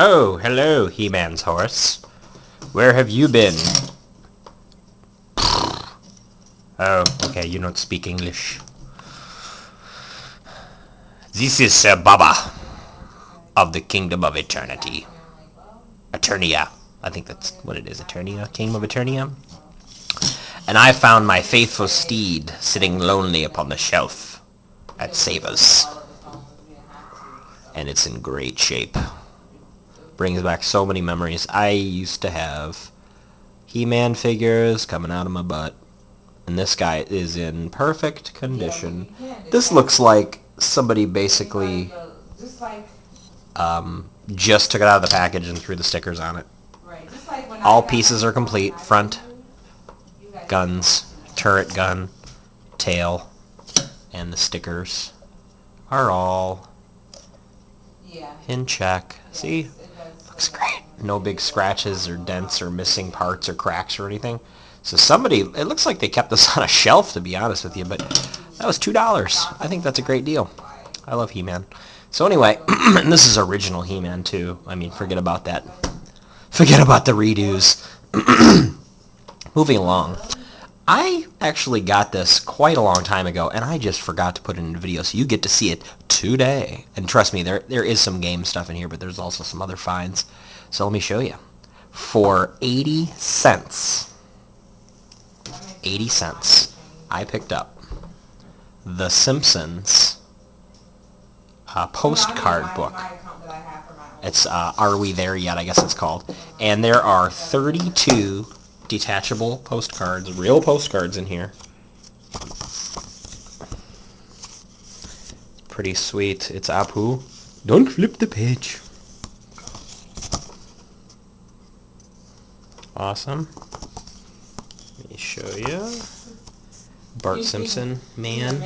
Oh, hello, He-Man's horse. Where have you been? Oh, okay, you don't speak English. This is Sir Baba of the Kingdom of Eternity. Eternia. I think that's what it is, Eternia. Kingdom of Eternia. And I found my faithful steed sitting lonely upon the shelf at Savers. And it's in great shape. Brings back so many memories. I used to have He-Man figures coming out of my butt. And this guy is in perfect condition. This looks like somebody basically just took it out of the package and threw the stickers on it. All pieces are complete. Front, guns, turret gun, tail, and the stickers are all in check. See? Looks great. No big scratches or dents or missing parts or cracks or anything. So somebody, it looks like they kept this on a shelf, to be honest with you, but that was $2. I think that's a great deal. I love He-Man. So anyway, and this is original He-Man too. I mean, forget about that. Forget about the redos. Moving along. I actually got this quite a long time ago, and I just forgot to put it in a video, so you get to see it today. And trust me, there is some game stuff in here, but there's also some other finds. So let me show you. For 80 cents, I picked up The Simpsons postcard book. It's Are We There Yet, I guess it's called. And there are 32 detachable postcards, real postcards in here. Pretty sweet. It's Apu. Don't flip the page. Awesome. Let me show you. Bart Simpson, man.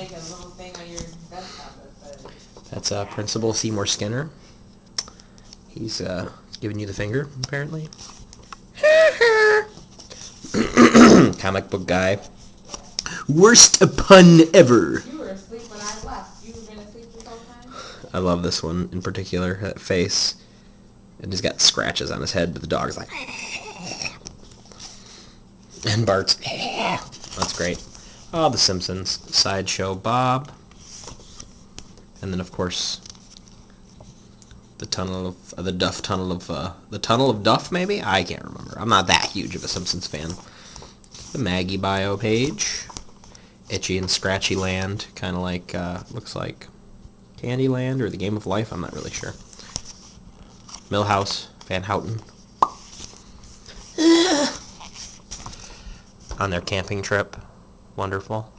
That's Principal Seymour Skinner. He's giving you the finger, apparently. Comic book guy. Worst pun ever. You were asleep when I left. You were asleep this whole time? I love this one in particular. That face. And he's got scratches on his head, but the dog's like... And Bart's... That's great. Oh, The Simpsons. Sideshow Bob. And then, of course, the Tunnel of... the Duff Tunnel of... the Tunnel of Duff, maybe? I can't remember. I'm not that huge of a Simpsons fan. The Maggie bio page. Itchy and Scratchy Land. Kind of like... looks like Candyland or The Game of Life. I'm not really sure. Milhouse. Van Houten. On their camping trip. Wonderful.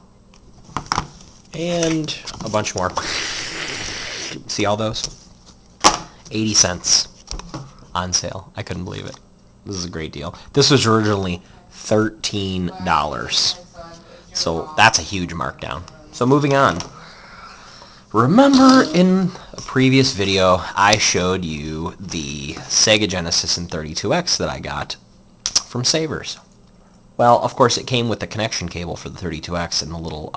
And a bunch more. See all those? 80 cents on sale. I couldn't believe it. This is a great deal. This was originally $13. So that's a huge markdown. So moving on. Remember in a previous video I showed you the Sega Genesis and 32X that I got from Savers. Well, of course, it came with the connection cable for the 32X and the little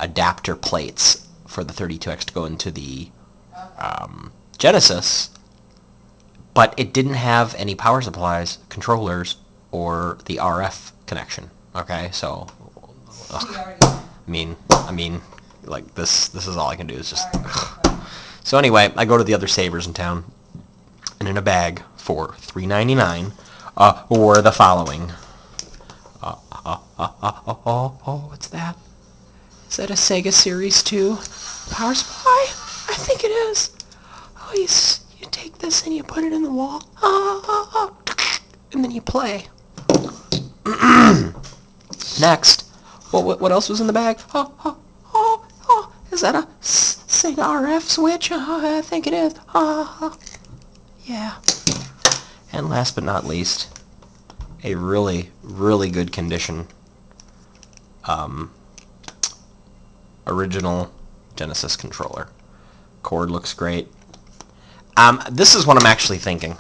adapter plates for the 32X to go into the Genesis, but it didn't have any power supplies, controllers, or the RF connection. Okay, so I mean, like this is all I can do is just. So anyway, I go to the other Savers in town, and in a bag for $3.99 were the following. What's that? Is that a Sega Series 2 power supply? I think it is. Oh, you take this and you put it in the wall. And then you play. Next. What else was in the bag? Is that a Sega RF switch? I think it is. Yeah. And last but not least, a really, really good condition original Genesis controller. Cord looks great. This is what I'm actually thinking.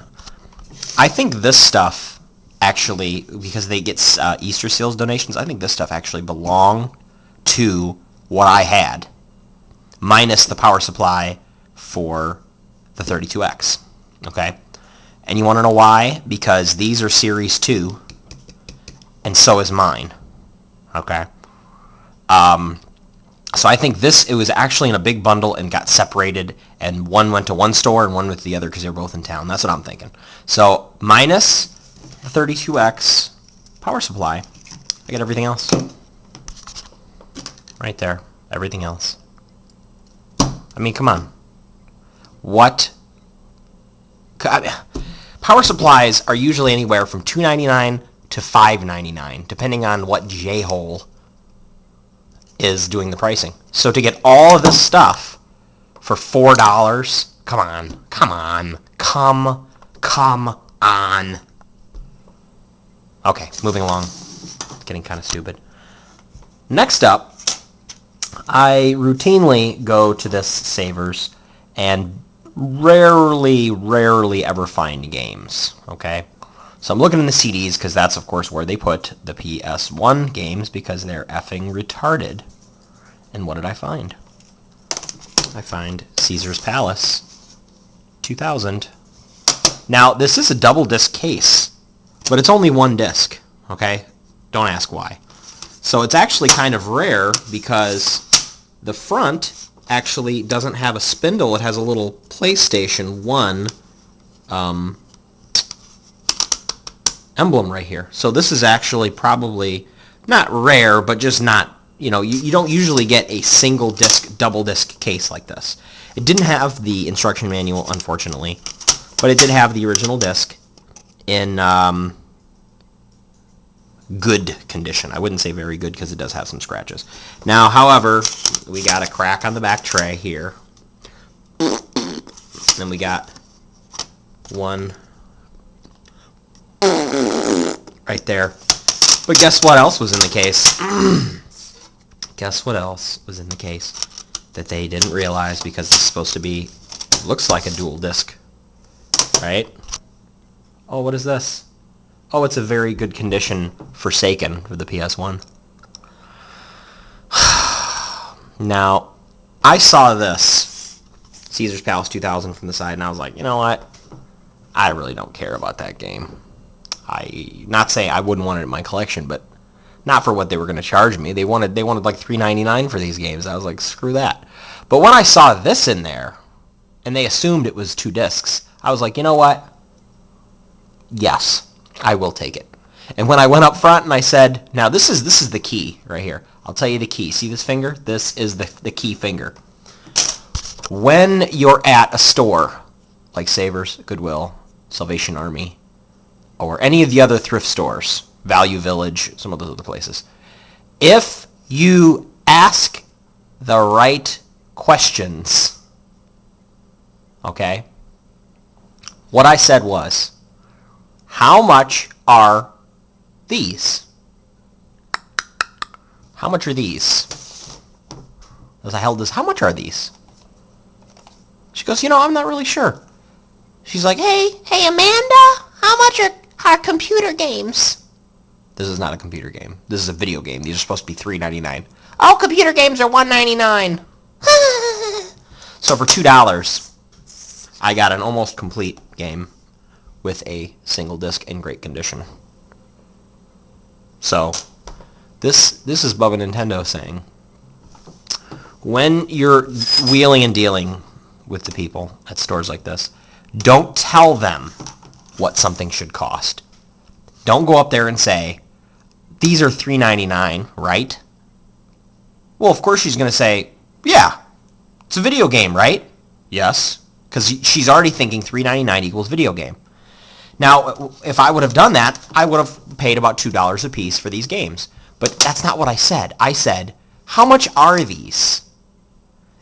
I think this stuff actually, because they get Easter Seals donations, I think this stuff actually belonged to what I had, minus the power supply for the 32X. Okay? And you want to know why? Because these are Series 2, and so is mine. Okay? So I think it was actually in a big bundle and got separated, and one went to one store and one went to the other because they were both in town. That's what I'm thinking. So minus the 32X power supply, I get everything else. Right there. Everything else. I mean, come on. What? Power supplies are usually anywhere from $2.99 to $5.99, depending on what J-hole is doing the pricing. So to get all of this stuff for $4, come on. Okay, moving along. Getting kind of stupid. Next up, I routinely go to this Savers and rarely ever find games. Okay? So I'm looking in the CDs because that's, of course, where they put the PS1 games because they're effing retarded. And what did I find? I find Caesar's Palace 2000. Now, this is a double disc case, but it's only one disc, okay? Don't ask why. So it's actually kind of rare because the front actually doesn't have a spindle. It has a little PlayStation 1 emblem right here. So this is actually probably not rare, but just not, you don't usually get a single disc, double disc case like this. It didn't have the instruction manual, unfortunately, but it did have the original disc in good condition. I wouldn't say very good because it does have some scratches. Now, however, we got a crack on the back tray here. And we got one right there. But guess what else was in the case? Guess what else was in the case that they didn't realize because it's supposed to be, looks like a dual disc, right? Oh, what is this? Oh, it's a very good condition Forsaken for the PS1. Now, I saw this, Caesar's Palace 2000 from the side, and I was like, you know what? I really don't care about that game. Not saying I wouldn't want it in my collection, but not for what they were going to charge me. They wanted like $3.99 for these games. I was like, screw that. But when I saw this in there, and they assumed it was 2 discs, I was like, you know what? Yes, I will take it. And when I went up front and I said, now this is the key right here. I'll tell you the key. See this finger? This is the key finger. When you're at a store like Savers, Goodwill, Salvation Army, or any of the other thrift stores, Value Village, some of those other places, if you ask the right questions, okay, what I said was, how much are these? How much are these? As I held this, how much are these? She goes, I'm not really sure. She's like, hey, Amanda, how much are computer games? This is not a computer game. This is a video game. These are supposed to be $3.99. Oh, computer games are $1.99. So for $2, I got an almost complete game with a single disc in great condition. So this is Bubba Nintendo saying, when you're wheeling and dealing with the people at stores like this, don't tell them what something should cost. Don't go up there and say, these are $3.99, right? Well, of course she's going to say, yeah, it's a video game, right? Yes, because she's already thinking $3.99 equals video game. Now, if I would have done that, I would have paid about $2 a piece for these games. But that's not what I said. I said, how much are these?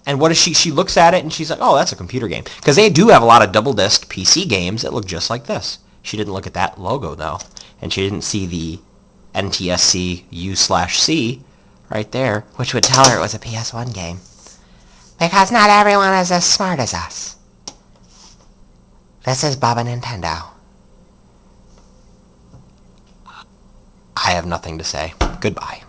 And what is she looks at it and she's like, oh, that's a computer game. Because they do have a lot of double disc PC games that look just like this. She didn't look at that logo, though. And she didn't see the NTSC U/C right there, which would tell her it was a PS1 game. Because not everyone is as smart as us. This is Bubba Nintendo. I have nothing to say. Goodbye.